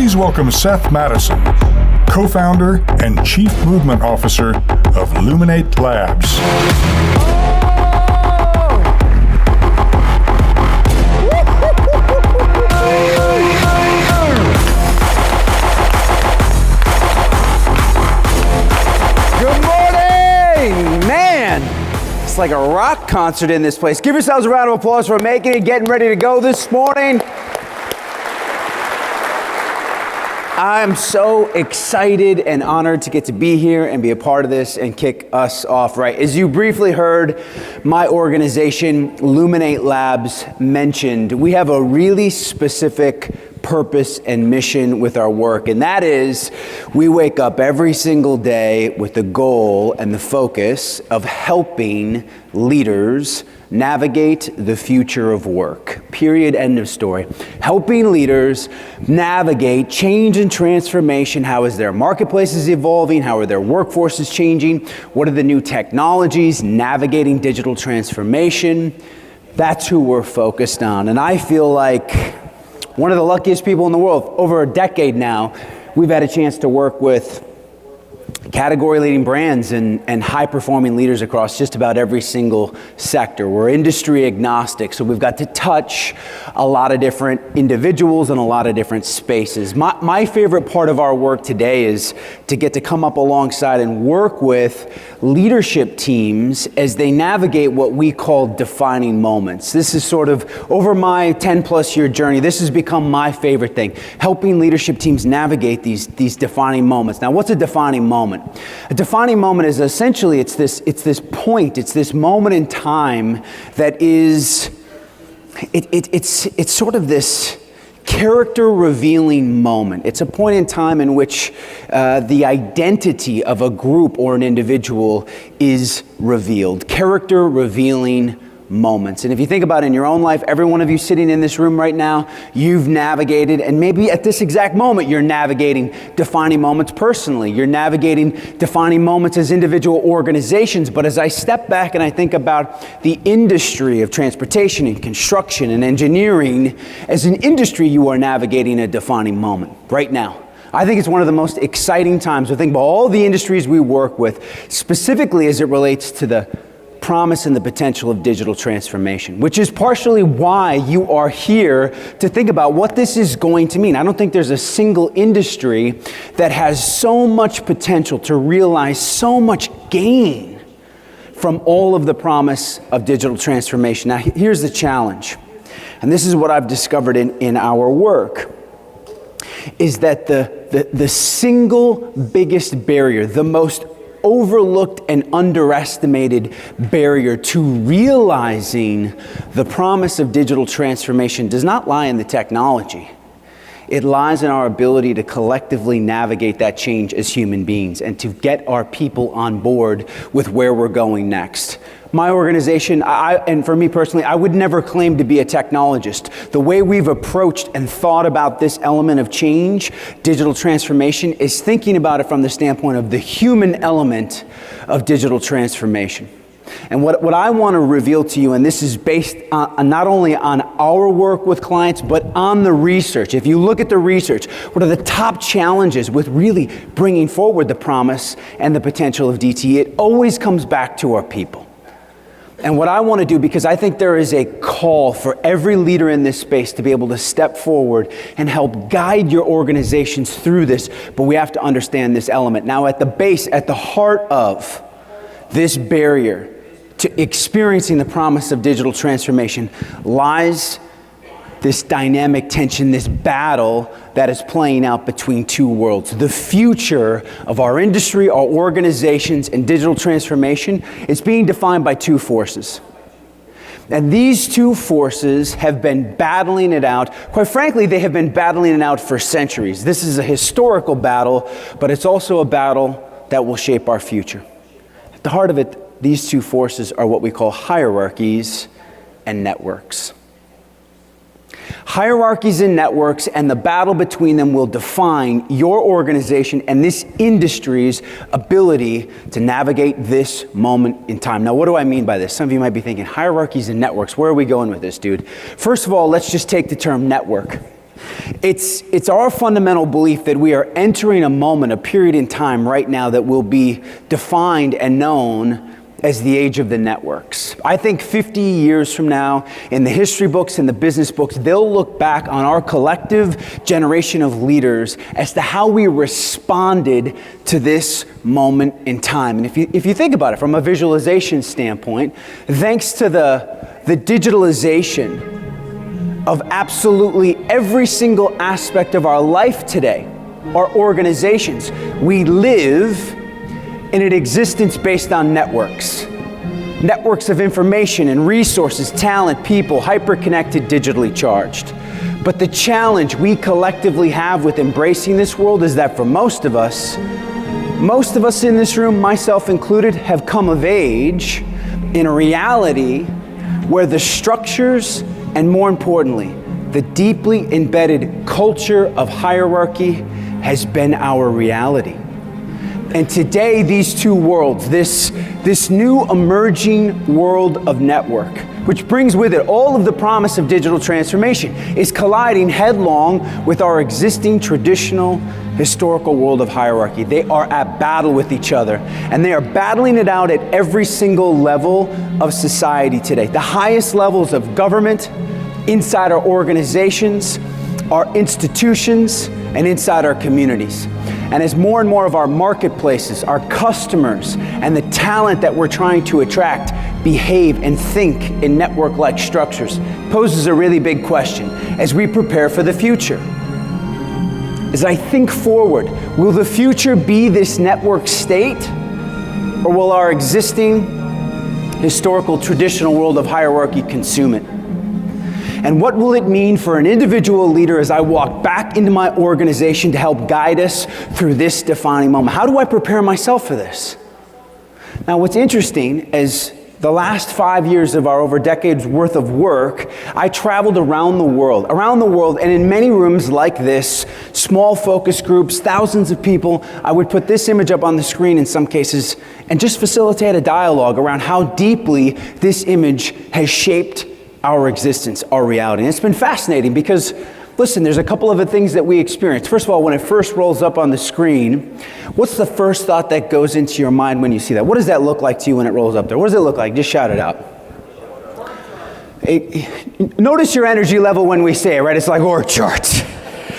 Please welcome Seth Mattison, co-founder and chief movement officer of Illuminate Labs. Good morning, man. It's like a rock concert in this place. Give yourselves a round of applause for making it, getting ready to go this morning. I'm so excited and honored to get to be here and be a part of this and kick us off right. As you briefly heard my organization, Illuminate Labs, mentioned, we have a really specific purpose and mission with our work, and that is we wake up every single day with the goal and the focus of helping leaders navigate the future of work. Period. End of story. Helping leaders navigate change and transformation. How is their marketplaces evolving? How are their workforces changing? What are the new technologies? Navigating digital transformation. That's who we're focused on. And I feel like one of the luckiest people in the world. Over a decade now, we've had a chance to work with category leading brands and high performing leaders across just about every single sector. We're industry agnostic, so we've got to touch a lot of different individuals and a lot of different spaces. My favorite part of our work today is to get to come up alongside and work with leadership teams as they navigate what we call defining moments. This is sort of, over my 10 plus year journey, this has become my favorite thing, helping leadership teams navigate these defining moments. Now, what's a defining moment? A defining moment is essentially, it's this point, it's this moment in time that is, it's sort of this character revealing moment. It's a point in time in which the identity of a group or an individual is revealed. Character revealing moments. And if you think about it in your own life, every one of you sitting in this room right now, you've navigated, and maybe at this exact moment, you're navigating defining moments personally. You're navigating defining moments as individual organizations. But as I step back and I think about the industry of transportation and construction and engineering, as an industry, you are navigating a defining moment right now. I think it's one of the most exciting times to think about all the industries we work with, specifically as it relates to the promise and the potential of digital transformation, which is partially why you are here to think about what this is going to mean. I don't think there's a single industry that has so much potential to realize so much gain from all of the promise of digital transformation. Now, here's the challenge, and this is what I've discovered in our work, is that the single biggest barrier, the most overlooked and underestimated barrier to realizing the promise of digital transformation does not lie in the technology. It lies in our ability to collectively navigate that change as human beings and to get our people on board with where we're going next. My organization, and for me personally, I would never claim to be a technologist. The way we've approached and thought about this element of change, digital transformation, is thinking about it from the standpoint of the human element of digital transformation. And what I want to reveal to you, and this is based on not only on our work with clients, but on the research. If you look at the research, what are the top challenges with really bringing forward the promise and the potential of DT? It always comes back to our people. And what I want to do, because I think there is a call for every leader in this space to be able to step forward and help guide your organizations through this, but we have to understand this element. Now, at the base, at the heart of this barrier to experiencing the promise of digital transformation lies this dynamic tension, this battle that is playing out between two worlds. The future of our industry, our organizations, and digital transformation is being defined by two forces. And these two forces have been battling it out. Quite frankly, they have been battling it out for centuries. This is a historical battle, but it's also a battle that will shape our future. At the heart of it, these two forces are what we call hierarchies and networks. Hierarchies and networks and the battle between them will define your organization and this industry's ability to navigate this moment in time. Now, what do I mean by this? Some of you might be thinking, hierarchies and networks, where are we going with this, dude? First of all, let's just take the term network. It's our fundamental belief that we are entering a moment, a period in time right now that will be defined and known as the age of the networks. I think 50 years from now, in the history books and the business books, they'll look back on our collective generation of leaders as to how we responded to this moment in time. And if you think about it from a visualization standpoint, thanks to the digitalization of absolutely every single aspect of our life today, our organizations, we live in an existence based on networks. Networks of information and resources, talent, people, hyper-connected, digitally charged. But the challenge we collectively have with embracing this world is that for most of us in this room, myself included, have come of age in a reality where the structures and more importantly, the deeply embedded culture of hierarchy has been our reality. And today, these two worlds, this new emerging world of network, which brings with it all of the promise of digital transformation, is colliding headlong with our existing traditional historical world of hierarchy. They are at battle with each other, and they are battling it out at every single level of society today. The highest levels of government, inside our organizations, our institutions, and inside our communities. And as more and more of our marketplaces, our customers, and the talent that we're trying to attract behave and think in network-like structures, poses a really big question as we prepare for the future. As I think forward, will the future be this network state, or will our existing historical traditional world of hierarchy consume it? And what will it mean for an individual leader as I walk back into my organization to help guide us through this defining moment? How do I prepare myself for this? Now, what's interesting is the last 5 years of our over decades worth of work, I traveled around the world, and in many rooms like this, small focus groups, thousands of people, I would put this image up on the screen in some cases and just facilitate a dialogue around how deeply this image has shaped our existence, our reality. And it's been fascinating because, listen, there's a couple of the things that we experience. First of all, when it first rolls up on the screen, what's the first thought that goes into your mind when you see that? What does that look like to you when it rolls up there? What does it look like? Just shout it out. Notice your energy level when we say it, right? It's like org charts.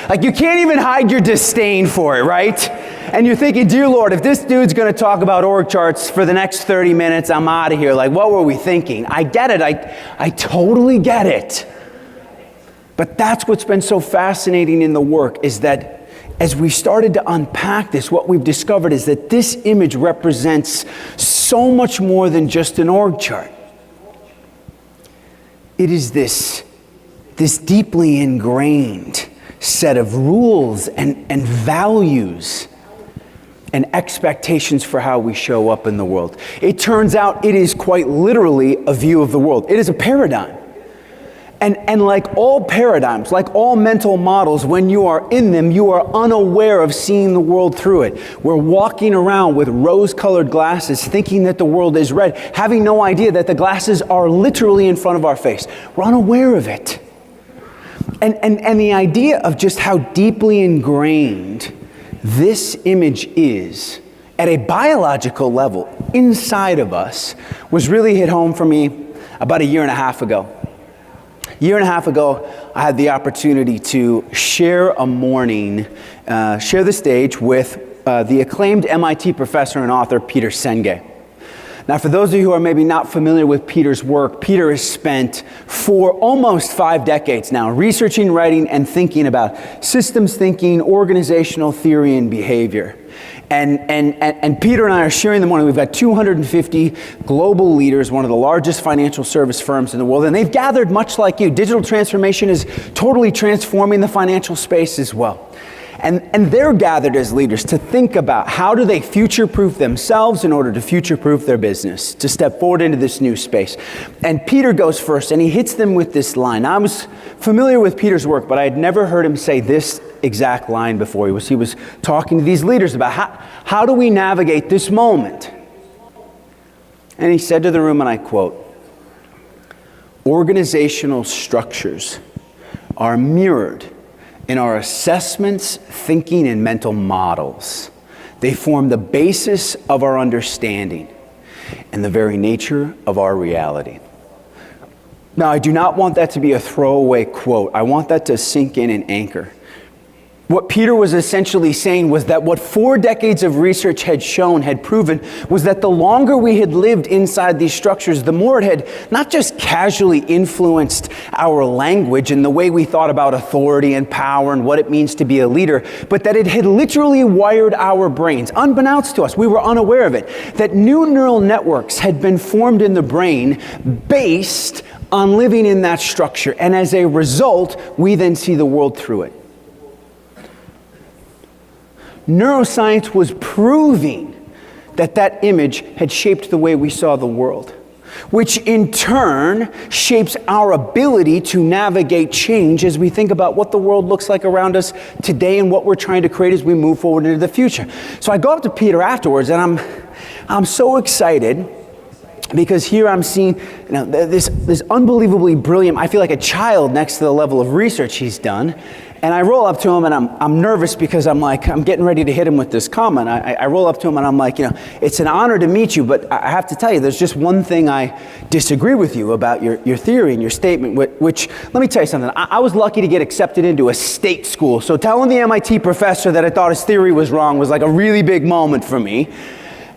Like you can't even hide your disdain for it, right? And you're thinking, dear Lord, if this dude's going to talk about org charts for the next 30 minutes, I'm out of here. Like, what were we thinking? I get it. I totally get it. But that's what's been so fascinating in the work is that as we started to unpack this, what we've discovered is that this image represents so much more than just an org chart. It is this deeply ingrained set of rules and values and expectations for how we show up in the world. It turns out it is quite literally a view of the world. It is a paradigm. And like all paradigms, like all mental models, when you are in them, you are unaware of seeing the world through it. We're walking around with rose-colored glasses, thinking that the world is red, having no idea that the glasses are literally in front of our face. We're unaware of it. And the idea of just how deeply ingrained this image is at a biological level inside of us was really hit home for me about a year and a half ago. A year and a half ago, I had the opportunity to share a morning, share the stage with the acclaimed MIT professor and author, Peter Sengai. Now, for those of you who are maybe not familiar with Peter's work, Peter has spent for almost 5 decades now researching, writing, and thinking about systems thinking, organizational theory, and behavior. And Peter and I are sharing the morning. We've got 250 global leaders, one of the largest financial service firms in the world, and they've gathered much like you. Digital transformation is totally transforming the financial space as well. And they're gathered as leaders to think about how do they future-proof themselves in order to future-proof their business, to step forward into this new space. And Peter goes first, and he hits them with this line. Now, I was familiar with Peter's work, but I had never heard him say this exact line before. He was talking to these leaders about how do we navigate this moment? And he said to the room, and I quote, "Organizational structures are mirrored in our assessments, thinking, and mental models. They form the basis of our understanding and the very nature of our reality. Now, I do not want that to be a throwaway quote. I want that to sink in and anchor. What Peter was essentially saying was that what 4 decades of research had shown, had proven, was that the longer we had lived inside these structures, the more it had not just casually influenced our language and the way we thought about authority and power and what it means to be a leader, but that it had literally wired our brains, unbeknownst to us. We were unaware of it. That new neural networks had been formed in the brain based on living in that structure. And as a result, we then see the world through it. Neuroscience was proving that that image had shaped the way we saw the world, which in turn shapes our ability to navigate change as we think about what the world looks like around us today and what we're trying to create as we move forward into the future. So I go up to Peter afterwards, and I'm so excited because here I'm seeing this unbelievably brilliant, I feel like a child next to the level of research he's done. And I roll up to him, and I'm nervous because I'm getting ready to hit him with this comment. I roll up to him and I'm like, it's an honor to meet you, but I have to tell you, there's just one thing I disagree with you about your theory and your statement, which let me tell you something. I was lucky to get accepted into a state school. So telling the MIT professor that I thought his theory was wrong was like a really big moment for me.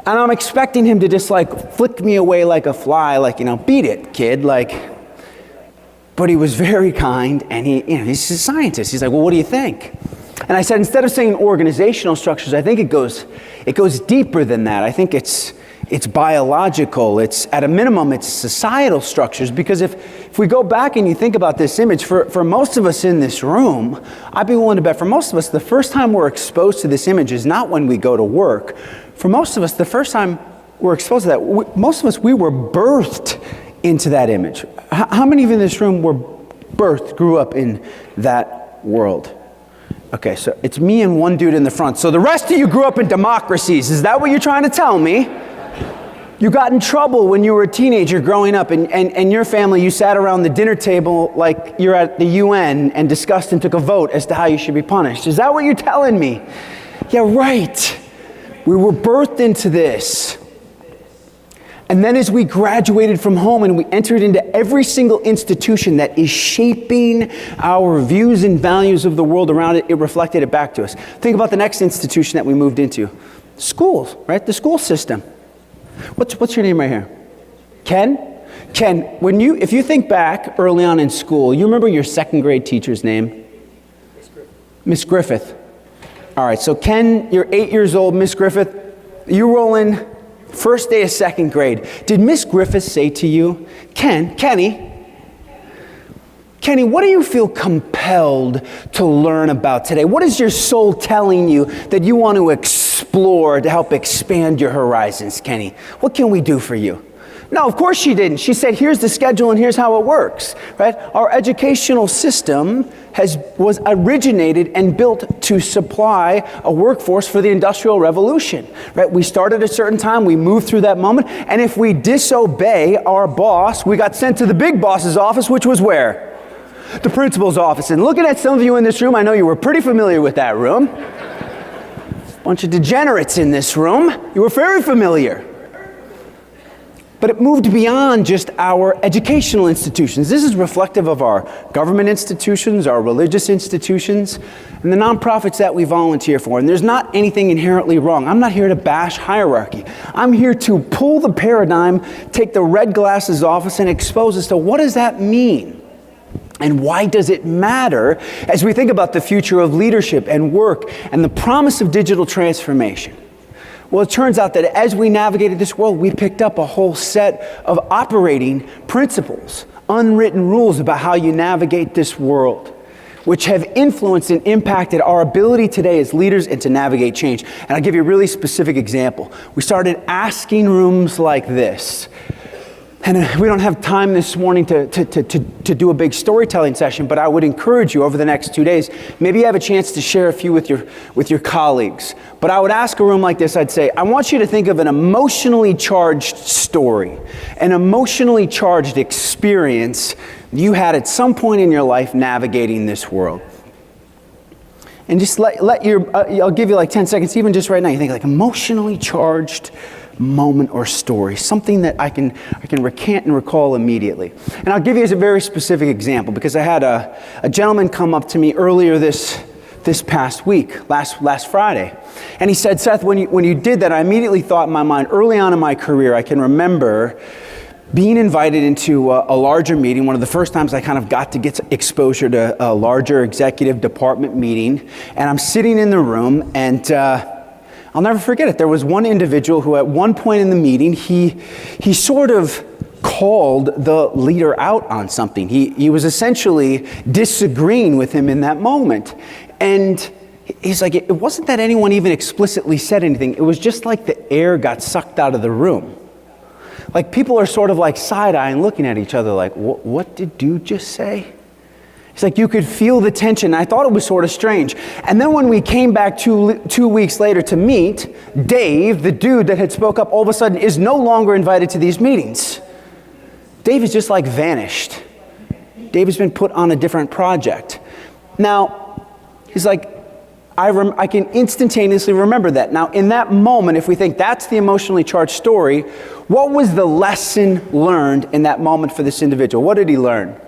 And I'm expecting him to just flick me away like a fly, beat it, kid, But he was very kind, and he's a scientist. He's like, well, what do you think? And I said, instead of saying organizational structures, I think it goes deeper than that. I think it's biological. It's, at a minimum, it's societal structures. Because if we go back and you think about this image, for most of us in this room, I'd be willing to bet for most of us, the first time we're exposed to this image is not when we go to work. For most of us, the first time we're exposed to that, most of us, we were birthed into that image. How many of you in this room were birthed, grew up in that world? Okay, so it's me and one dude in the front. So the rest of you grew up in democracies. Is that what you're trying to tell me? You got in trouble when you were a teenager growing up, and your family, you sat around the dinner table like you're at the UN and discussed and took a vote as to how you should be punished. Is that what you're telling me? Yeah, right. We were birthed into this. And then as we graduated from home and we entered into every single institution that is shaping our views and values of the world around it, it reflected it back to us. Think about the next institution that we moved into. Schools, right? The school system. What's your name right here? Ken? Ken, if you think back early on in school, you remember your second grade teacher's name? Miss Griffith. All right, so Ken, you're 8 years old, Miss Griffith, you roll in. First day of second grade. Did Miss Griffith say to you, Kenny, what do you feel compelled to learn about today? What is your soul telling you that you want to explore to help expand your horizons, Kenny? What can we do for you? No, of course she didn't. She said, here's the schedule and here's how it works, right? Our educational system was originated and built to supply a workforce for the Industrial Revolution, right? We start at a certain time, we move through that moment, and if we disobey our boss, we got sent to the big boss's office, which was where? The principal's office. And looking at some of you in this room, I know you were pretty familiar with that room. Bunch of degenerates in this room. You were very familiar. But it moved beyond just our educational institutions. This is reflective of our government institutions, our religious institutions, and the nonprofits that we volunteer for. And there's not anything inherently wrong. I'm not here to bash hierarchy. I'm here to pull the paradigm, take the red glasses off us, and expose us to what does that mean? And why does it matter as we think about the future of leadership and work and the promise of digital transformation? Well, it turns out that as we navigated this world, we picked up a whole set of operating principles, unwritten rules about how you navigate this world, which have influenced and impacted our ability today as leaders and to navigate change. And I'll give you a really specific example. We started asking rooms like this. And we don't have time this morning to do a big storytelling session, but I would encourage you over the next 2 days, maybe you have a chance to share a few with your colleagues. But I would ask a room like this, I'd say, I want you to think of an emotionally charged story, an emotionally charged experience you had at some point in your life navigating this world. And just let your, I'll give you like 10 seconds, even just right now, you think like emotionally charged moment or story, something that I can recant and recall immediately. And I'll give you a very specific example, because I had a gentleman come up to me earlier this past week, last Friday. And he said, Seth, when you did that, I immediately thought in my mind, early on in my career, I can remember being invited into a larger meeting, one of the first times I kind of got to get exposure to a larger executive department meeting. And I'm sitting in the room, and I'll never forget it. There was one individual who at one point in the meeting, he sort of called the leader out on something. He was essentially disagreeing with him in that moment. And he's like, it wasn't that anyone even explicitly said anything. It was just like the air got sucked out of the room. Like people are sort of like side-eyeing, looking at each other like, what did dude just say? It's like you could feel the tension. I thought it was sort of strange. And then when we came back two weeks later to meet, Dave, the dude that had spoke up, all of a sudden is no longer invited to these meetings. Dave is just like vanished. Dave has been put on a different project. Now, he's like, I can instantaneously remember that. Now, in that moment, if we think that's the emotionally charged story, what was the lesson learned in that moment for this individual? What did he learn?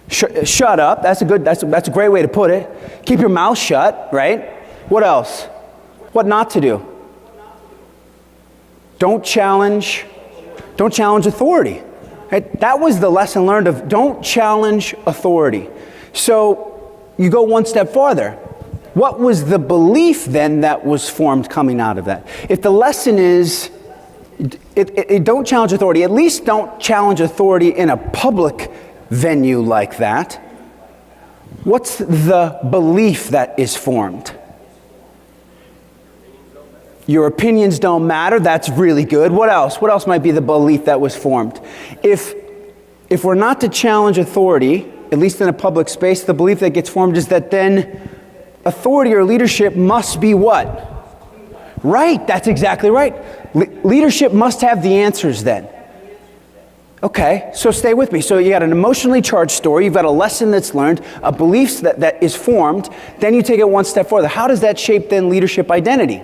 Shut up. That's a great way to put it. Keep your mouth shut, right? What else? What not to do? Don't challenge authority. Right? That was the lesson learned of don't challenge authority. So you go one step farther. What was the belief then that was formed coming out of that? If the lesson is don't challenge authority, at least don't challenge authority in a public venue like that. What's the belief that is formed? Your opinions don't matter. That's really good. What else? What else might be the belief that was formed? If we're not to challenge authority, at least in a public space, the belief that gets formed is that then authority or leadership must be what? Right, that's exactly right. Leadership must have the answers then. Okay, so stay with me. So you got an emotionally charged story, you've got a lesson that's learned, a belief that is formed, then you take it one step further. How does that shape then leadership identity?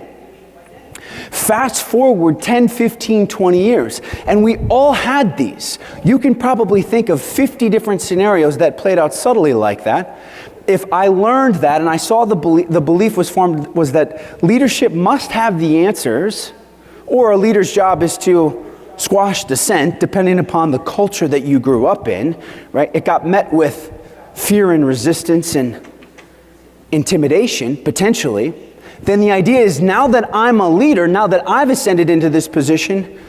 Fast forward 10, 15, 20 years, and we all had these. You can probably think of 50 different scenarios that played out subtly like that. If I learned that and I saw the belief was formed was that leadership must have the answers, or a leader's job is to squash dissent depending upon the culture that you grew up in, right? It got met with fear and resistance and intimidation, potentially. Then the idea is now that I'm a leader, now that I've ascended into this position,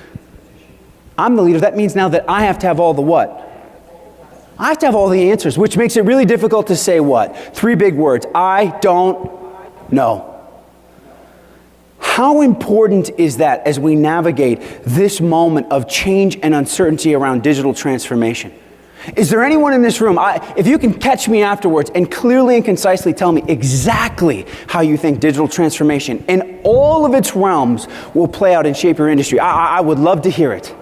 I'm the leader. That means now that I have to have all the what? I have to have all the answers, which makes it really difficult to say what? 3 big words. I don't know. How important is that as we navigate this moment of change and uncertainty around digital transformation? Is there anyone in this room, if you can catch me afterwards and clearly and concisely tell me exactly how you think digital transformation in all of its realms will play out and shape your industry, I would love to hear it.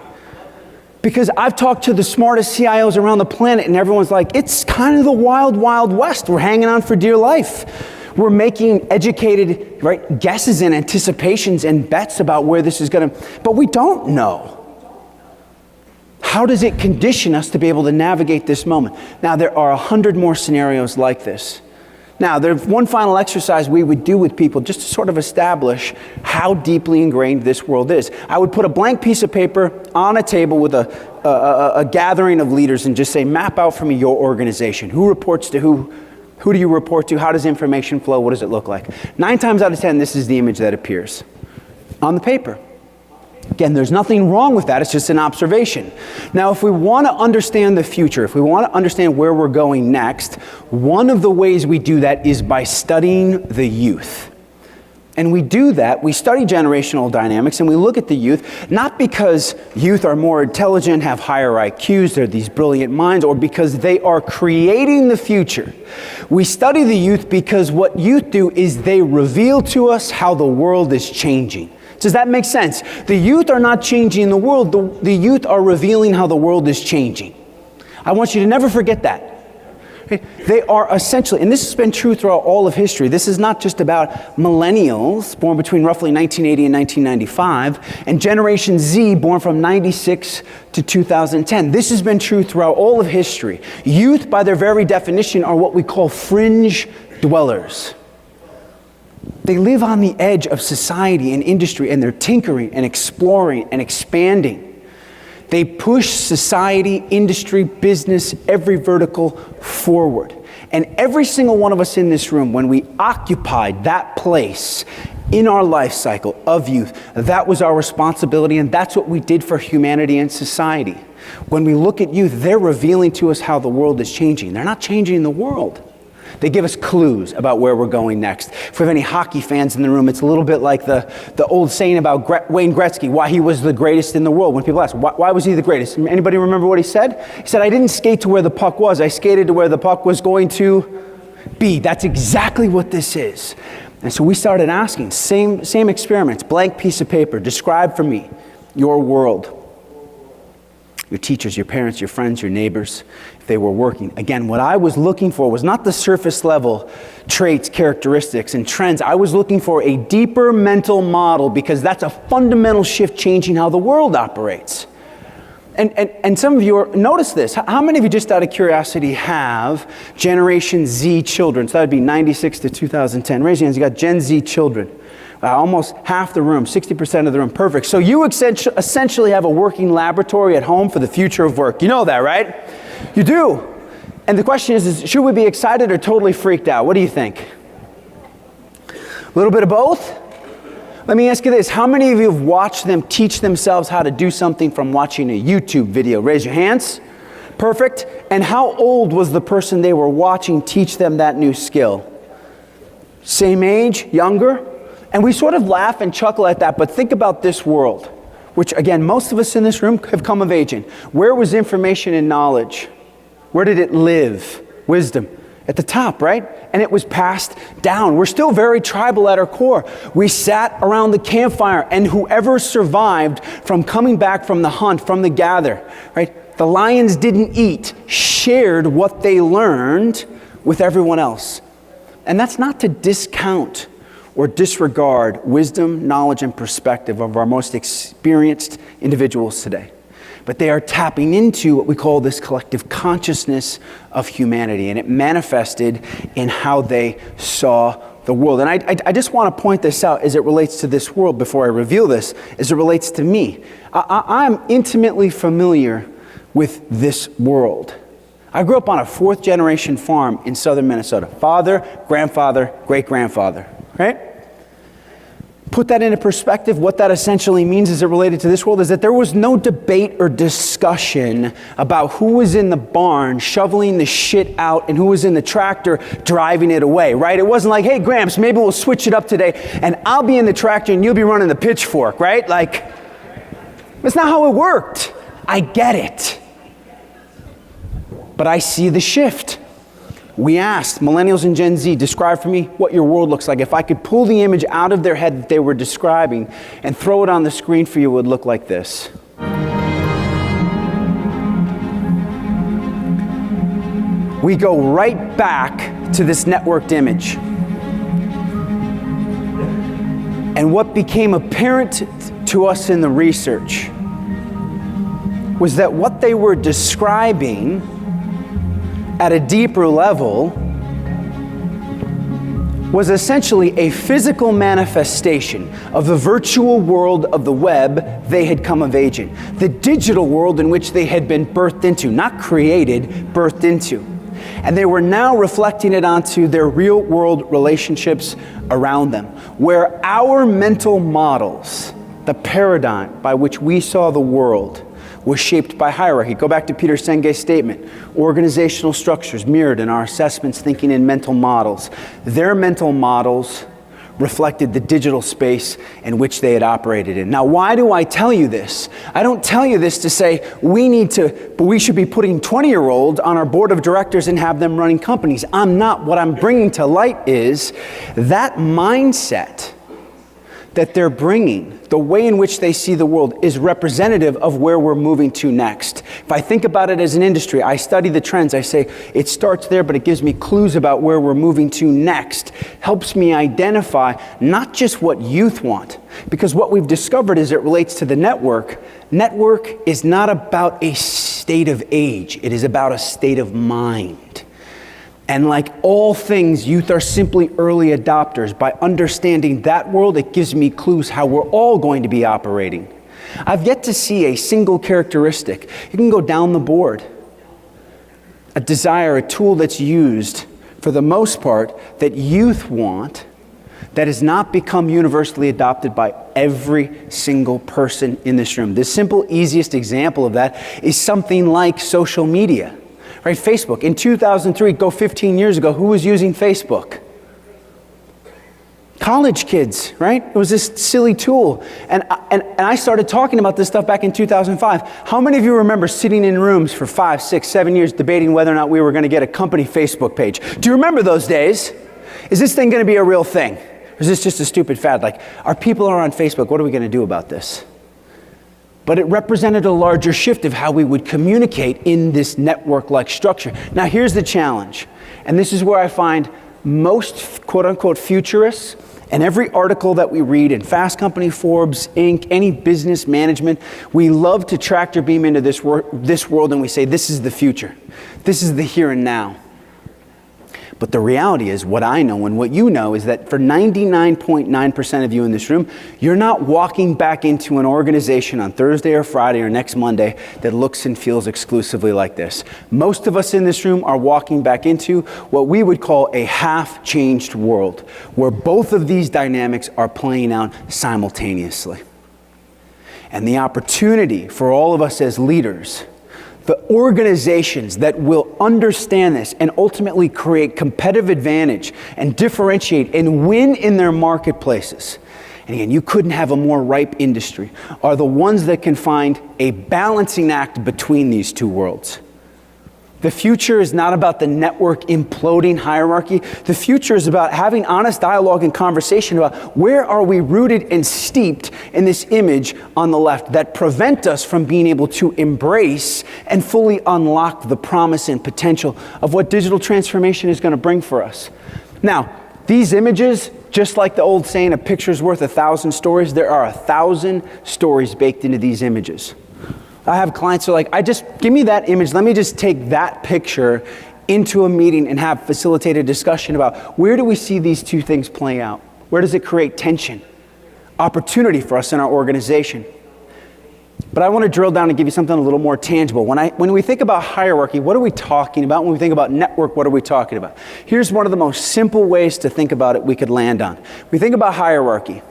Because I've talked to the smartest CIOs around the planet and everyone's like, it's kind of the wild, wild west. We're hanging on for dear life. We're making educated, right, guesses and anticipations and bets about where this is going to, but we don't know. How does it condition us to be able to navigate this moment? Now, there are 100 more scenarios like this. Now, there's one final exercise we would do with people just to sort of establish how deeply ingrained this world is. I would put a blank piece of paper on a table with a gathering of leaders and just say, map out for me your organization. Who reports to who? Who do you report to? How does information flow? What does it look like? 9 times out of 10, this is the image that appears on the paper. Again, there's nothing wrong with that. It's just an observation. Now, if we want to understand the future, if we want to understand where we're going next, one of the ways we do that is by studying the youth. And we do that, we study generational dynamics and we look at the youth, not because youth are more intelligent, have higher IQs, they're these brilliant minds, or because they are creating the future. We study the youth because what youth do is they reveal to us how the world is changing. Does that make sense? The youth are not changing the world, the youth are revealing how the world is changing. I want you to never forget that. They are essentially, and this has been true throughout all of history, this is not just about millennials born between roughly 1980 and 1995, and Generation Z born from 96 to 2010. This has been true throughout all of history. Youth, by their very definition, are what we call fringe dwellers. They live on the edge of society and industry, and they're tinkering and exploring and expanding. They push society, industry, business, every vertical forward. And every single one of us in this room, when we occupied that place in our life cycle of youth, that was our responsibility, and that's what we did for humanity and society. When we look at youth, they're revealing to us how the world is changing. They're not changing the world. They give us clues about where we're going next. If we have any hockey fans in the room, it's a little bit like the old saying about Wayne Gretzky, why he was the greatest in the world. When people ask, why was he the greatest? Anybody remember what he said? He said, I didn't skate to where the puck was. I skated to where the puck was going to be. That's exactly what this is. And so we started asking, same experiments, blank piece of paper, describe for me your world. Your teachers, your parents, your friends, your neighbors, if they were working. Again, what I was looking for was not the surface level traits, characteristics, and trends. I was looking for a deeper mental model, because that's a fundamental shift changing how the world operates. And some of you notice this. How many of you, just out of curiosity, have Generation Z children? So that would be 96 to 2010. Raise your hands, you got Gen Z children. Almost half the room, 60% of the room, perfect. So you essentially have a working laboratory at home for the future of work. You know that, right? You do. And the question is should we be excited or totally freaked out? What do you think? A little bit of both? Let me ask you this. How many of you have watched them teach themselves how to do something from watching a YouTube video? Raise your hands. Perfect. And how old was the person they were watching teach them that new skill? Same age? Younger? And we sort of laugh and chuckle at that, but think about this world, which again, most of us in this room have come of age in. Where was information and knowledge? Where did it live? Wisdom. At the top, right? And it was passed down. We're still very tribal at our core. We sat around the campfire, and whoever survived from coming back from the hunt, from the gather, right? The lions didn't eat, shared what they learned with everyone else. And that's not to discount or disregard wisdom, knowledge, and perspective of our most experienced individuals today. But they are tapping into what we call this collective consciousness of humanity, and it manifested in how they saw the world. And I just want to point this out as it relates to this world before I reveal this, as it relates to me. I'm intimately familiar with this world. I grew up on a 4th generation farm in southern Minnesota. Father, grandfather, great-grandfather. Right? Put that into perspective. What that essentially means as it related to this world is that there was no debate or discussion about who was in the barn shoveling the shit out and who was in the tractor driving it away, right? It wasn't like, hey, Gramps, maybe we'll switch it up today and I'll be in the tractor and you'll be running the pitchfork, right? Like, that's not how it worked. I get it. But I see the shift. We asked millennials and Gen Z, describe for me what your world looks like. If I could pull the image out of their head that they were describing and throw it on the screen for you, it would look like this. We go right back to this networked image. And what became apparent to us in the research was that what they were describing at a deeper level was essentially a physical manifestation of the virtual world of the web they had come of age in. The digital world in which they had been birthed into, not created, birthed into. And they were now reflecting it onto their real world relationships around them, where our mental models, the paradigm by which we saw the world, was shaped by hierarchy. Go back to Peter Sengai's statement. Organizational structures mirrored in our assessments, thinking, and mental models. Their mental models reflected the digital space in which they had operated in. Now, why do I tell you this? I don't tell you this to say we should be putting 20-year-olds on our board of directors and have them running companies. I'm not. What I'm bringing to light is that mindset that they're bringing, the way in which they see the world, is representative of where we're moving to next. If I think about it as an industry, I study the trends, I say it starts there, but it gives me clues about where we're moving to next, helps me identify not just what youth want, because what we've discovered as it relates to the network is not about a state of age, it is about a state of mind. And like all things, youth are simply early adopters. By understanding that world, it gives me clues how we're all going to be operating. I've yet to see a single characteristic. You can go down the board. A desire, a tool that's used for the most part that youth want, that has not become universally adopted by every single person in this room. The simple, easiest example of that is something like social media. Right, Facebook. In 2003, go 15 years ago, who was using Facebook? College kids, right? It was this silly tool. And I started talking about this stuff back in 2005. How many of you remember sitting in rooms for 5, 6, 7 years debating whether or not we were going to get a company Facebook page? Do you remember those days? Is this thing going to be a real thing? Or is this just a stupid fad? Like, our people are on Facebook. What are we going to do about this? But it represented a larger shift of how we would communicate in this network-like structure. Now here's the challenge, and this is where I find most quote-unquote futurists, and every article that we read in Fast Company, Forbes, Inc., any business management, we love to tractor beam into this world and we say, this is the future. This is the here and now. But the reality is, what I know and what you know is that for 99.9% of you in this room, you're not walking back into an organization on Thursday or Friday or next Monday that looks and feels exclusively like this. Most of us in this room are walking back into what we would call a half-changed world, where both of these dynamics are playing out simultaneously. And the opportunity for all of us as leaders, the organizations that will understand this and ultimately create competitive advantage and differentiate and win in their marketplaces, and again, you couldn't have a more ripe industry, are the ones that can find a balancing act between these two worlds. The future is not about the network imploding hierarchy. The future is about having honest dialogue and conversation about where are we rooted and steeped in this image on the left that prevent us from being able to embrace and fully unlock the promise and potential of what digital transformation is going to bring for us. Now, these images, just like the old saying, a picture's worth 1,000 stories, there are 1,000 stories baked into these images. I have clients who are like, give me that image. Let me just take that picture into a meeting and have facilitated discussion about where do we see these two things play out? Where does it create tension, opportunity for us in our organization? But I want to drill down and give you something a little more tangible. When we think about hierarchy, what are we talking about? When we think about network, what are we talking about? Here's one of the most simple ways to think about it we could land on. We think about hierarchy.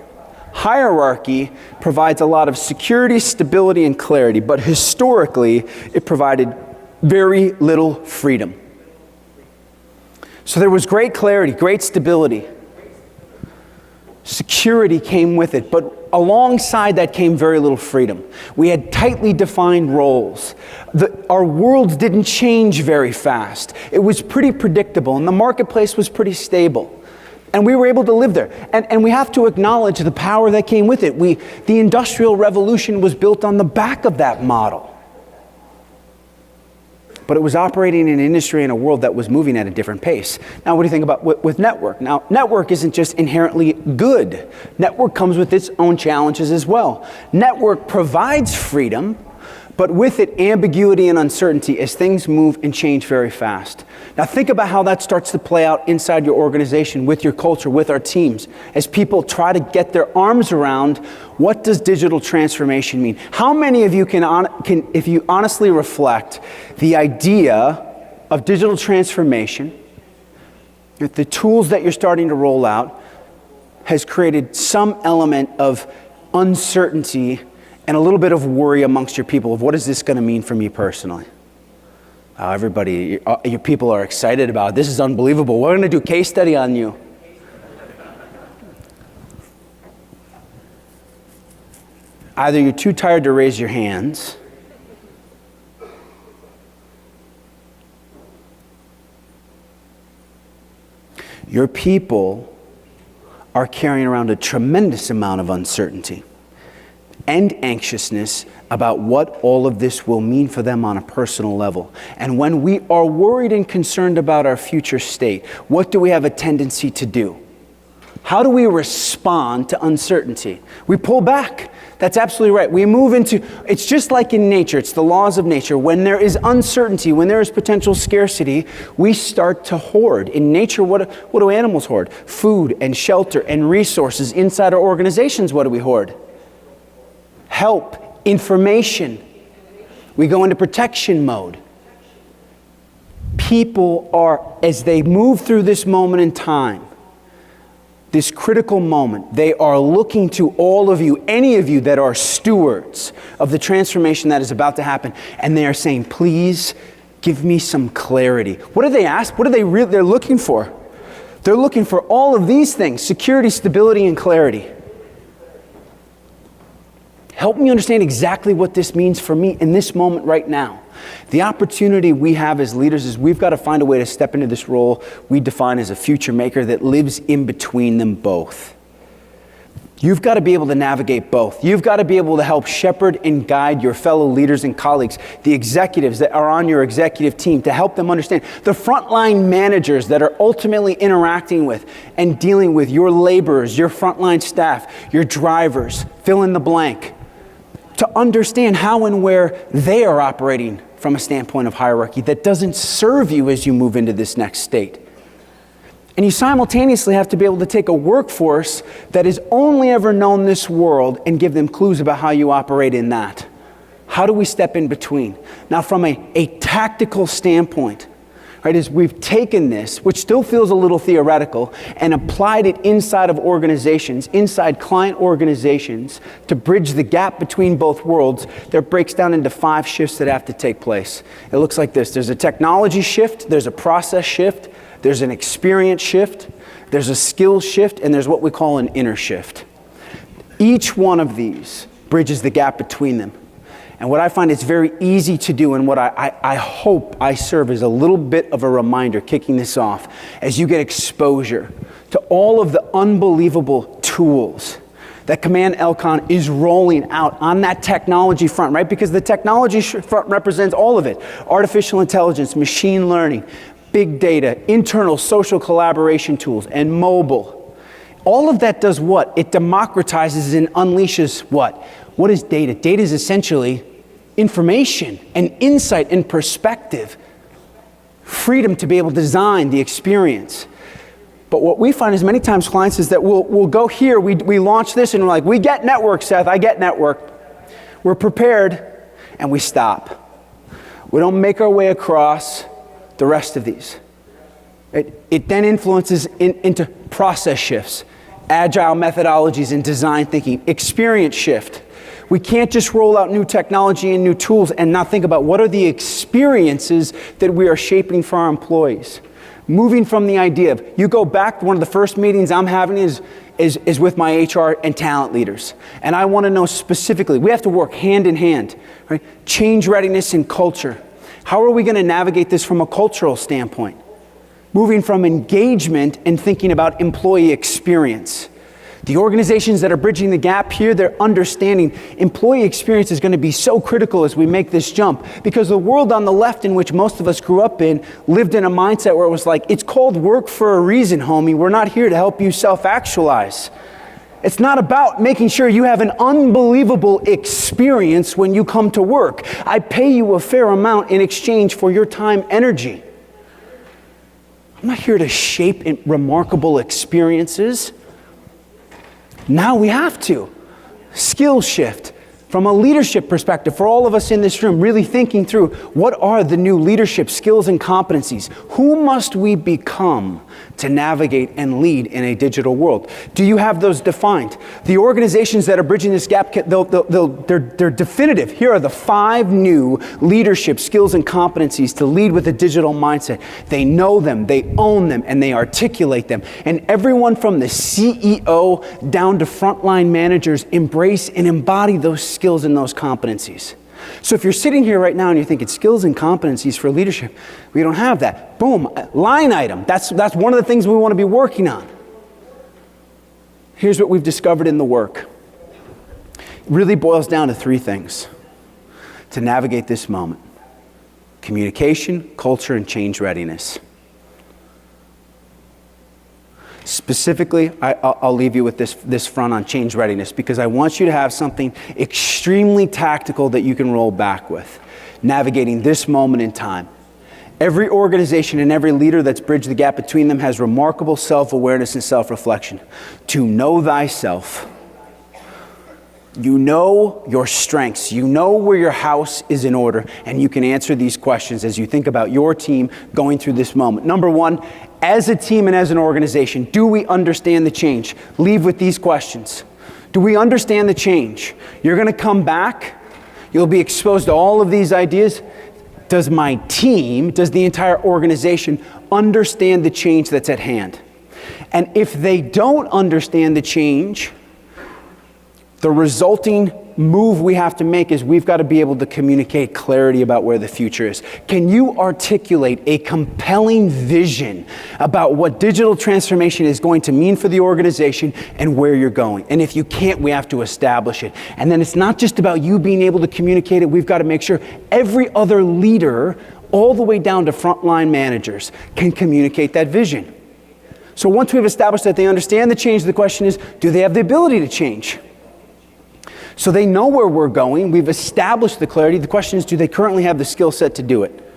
Hierarchy provides a lot of security, stability, and clarity, but historically, it provided very little freedom. So there was great clarity, great stability. Security came with it, but alongside that came very little freedom. We had tightly defined roles. Our worlds didn't change very fast. It was pretty predictable, and the marketplace was pretty stable. And we were able to live there. And we have to acknowledge the power that came with it. The Industrial Revolution was built on the back of that model. But it was operating in an industry and a world that was moving at a different pace. Now, what do you think about with network? Now, network isn't just inherently good. Network comes with its own challenges as well. Network provides freedom, but with it, ambiguity and uncertainty as things move and change very fast. Now think about how that starts to play out inside your organization, with your culture, with our teams, as people try to get their arms around what does digital transformation mean? How many of you can, if you honestly reflect, the idea of digital transformation, the tools that you're starting to roll out, has created some element of uncertainty and a little bit of worry amongst your people of what is this going to mean for me personally? Everybody, your people are excited about it. This is unbelievable. We're going to do a case study on you. Either you're too tired to raise your hands, your people are carrying around a tremendous amount of uncertainty and anxiousness about what all of this will mean for them on a personal level. And when we are worried and concerned about our future state, what do we have a tendency to do? How do we respond to uncertainty? We pull back. That's absolutely right. We move into, it's just like in nature, it's the laws of nature. When there is uncertainty, when there is potential scarcity, we start to hoard. In nature, what do animals hoard? Food and shelter and resources. Inside our organizations, what do we hoard? Help, information. We go into protection mode. People are, as they move through this moment in time, this critical moment, they are looking to all of you, any of you that are stewards of the transformation that is about to happen, and they are saying, please give me some clarity. What do they ask? What are they're looking for? They're looking for all of these things: security, stability, and clarity. Help me understand exactly what this means for me in this moment right now. The opportunity we have as leaders is we've got to find a way to step into this role we define as a future maker that lives in between them both. You've got to be able to navigate both. You've got to be able to help shepherd and guide your fellow leaders and colleagues, the executives that are on your executive team, to help them understand, the frontline managers that are ultimately interacting with and dealing with your laborers, your frontline staff, your drivers, fill in the blank, to understand how and where they are operating from a standpoint of hierarchy that doesn't serve you as you move into this next state. And you simultaneously have to be able to take a workforce that has only ever known this world and give them clues about how you operate in that. How do we step in between? Now, from a tactical standpoint, right, is we've taken this, which still feels a little theoretical, and applied it inside of organizations, inside client organizations, to bridge the gap between both worlds. That breaks down into 5 shifts that have to take place. It looks like this. There's a technology shift, there's a process shift, there's an experience shift, there's a skill shift, and there's what we call an inner shift. Each one of these bridges the gap between them. And what I find it's very easy to do, and what I hope I serve as a little bit of a reminder kicking this off, as you get exposure to all of the unbelievable tools that Command Elcon is rolling out on that technology front, right? Because the technology front represents all of it. Artificial intelligence, machine learning, big data, internal social collaboration tools, and mobile. All of that does what? It democratizes and unleashes what? What is data? Data is essentially information and insight and perspective. Freedom to be able to design the experience. But what we find is many times clients is that we'll go here, we launch this and we're like, we get network, Seth, I get network. We're prepared, and we stop. We don't make our way across the rest of these. It then influences into process shifts, agile methodologies and design thinking, experience shift. We can't just roll out new technology and new tools and not think about what are the experiences that we are shaping for our employees. Moving from the idea of, you go back, one of the first meetings I'm having is with my HR and talent leaders. And I want to know specifically, we have to work hand in hand, right? Change readiness and culture. How are we going to navigate this from a cultural standpoint? Moving from engagement and thinking about employee experience. The organizations that are bridging the gap here, they're understanding employee experience is going to be so critical as we make this jump, because the world on the left in which most of us grew up in lived in a mindset where it was like, it's called work for a reason, homie. We're not here to help you self-actualize. It's not about making sure you have an unbelievable experience when you come to work. I pay you a fair amount in exchange for your time, energy. I'm not here to shape remarkable experiences. Now we have to. Skill shift. From a leadership perspective, for all of us in this room, really thinking through what are the new leadership skills and competencies? Who must we become to navigate and lead in a digital world? Do you have those defined? The organizations that are bridging this gap, they're definitive. Here are the 5 new leadership skills and competencies to lead with a digital mindset. They know them, they own them, and they articulate them. And everyone from the CEO down to frontline managers embrace and embody those skills and those competencies. So if you're sitting here right now and you're thinking skills and competencies for leadership, we don't have that. Boom, line item. That's one of the things we want to be working on. Here's what we've discovered in the work. It really boils down to three things to navigate this moment: communication, culture, and change readiness. Specifically, I'll leave you with this front on change readiness, because I want you to have something extremely tactical that you can roll back with, navigating this moment in time. Every organization and every leader that's bridged the gap between them has remarkable self-awareness and self-reflection. To know thyself. You know your strengths. You know where your house is in order, and you can answer these questions as you think about your team going through this moment. Number one, as a team and as an organization, do we understand the change? Leave with these questions. Do we understand the change? You're going to come back. You'll be exposed to all of these ideas. Does my team, does the entire organization understand the change that's at hand? And if they don't understand the change, the resulting move we have to make is we've got to be able to communicate clarity about where the future is. Can you articulate a compelling vision about what digital transformation is going to mean for the organization and where you're going? And if you can't, we have to establish it. And then it's not just about you being able to communicate it. We've got to make sure every other leader, all the way down to frontline managers, can communicate that vision. So once we've established that they understand the change, the question is, do they have the ability to change? So they know where we're going. We've established the clarity. The question is, do they currently have the skill set to do it?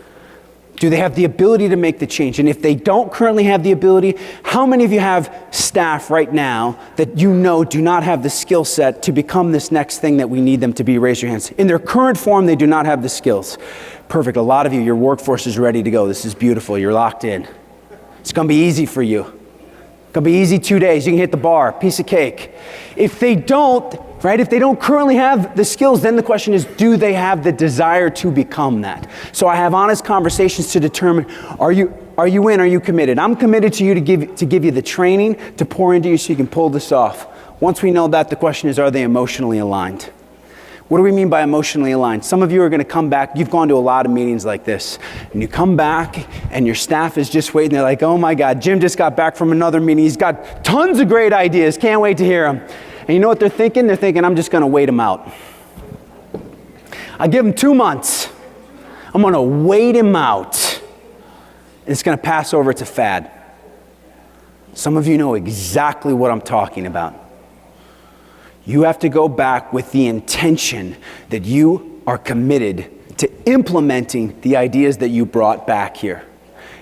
Do they have the ability to make the change? And if they don't currently have the ability, how many of you have staff right now that you know do not have the skill set to become this next thing that we need them to be? Raise your hands. In their current form, they do not have the skills. Perfect. A lot of you, your workforce is ready to go. This is beautiful. You're locked in. It's going to be easy for you. It's going to be easy 2 days. You can hit the bar, piece of cake. If they don't, right? If they don't currently have the skills, then the question is, do they have the desire to become that? So I have honest conversations to determine, are you in? Are you committed? I'm committed to you to give you the training to pour into you so you can pull this off. Once we know that, the question is, are they emotionally aligned? What do we mean by emotionally aligned? Some of you are going to come back. You've gone to a lot of meetings like this, and you come back and your staff is just waiting. They're like, oh my God, Jim just got back from another meeting. He's got tons of great ideas. Can't wait to hear them. And you know what they're thinking? They're thinking, I'm just going to wait him out. I give him 2 months. I'm going to wait him out. And it's going to pass over. It's a fad. Some of you know exactly what I'm talking about. You have to go back with the intention that you are committed to implementing the ideas that you brought back here.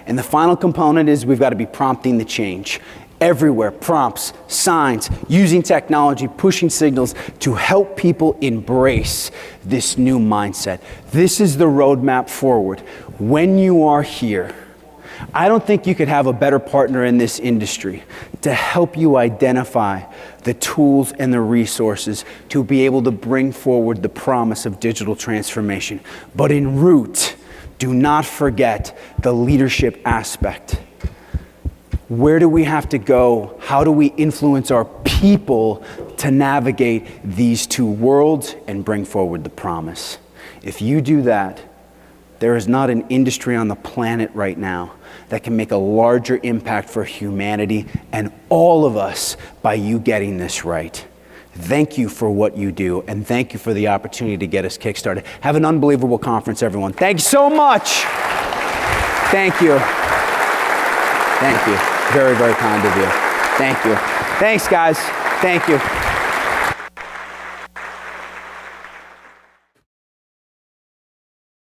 And the final component is we've got to be prompting the change. Everywhere, prompts, signs, using technology, pushing signals to help people embrace this new mindset. This is the roadmap forward. When you are here, I don't think you could have a better partner in this industry to help you identify the tools and the resources to be able to bring forward the promise of digital transformation. But en route, do not forget the leadership aspect. Where do we have to go? How do we influence our people to navigate these two worlds and bring forward the promise? If you do that, there is not an industry on the planet right now that can make a larger impact for humanity and all of us by you getting this right. Thank you for what you do, and thank you for the opportunity to get us kickstarted. Have an unbelievable conference, everyone. Thank you so much. Thank you. Thank you. Very, very kind of you. Thank you. Thanks, guys. Thank you.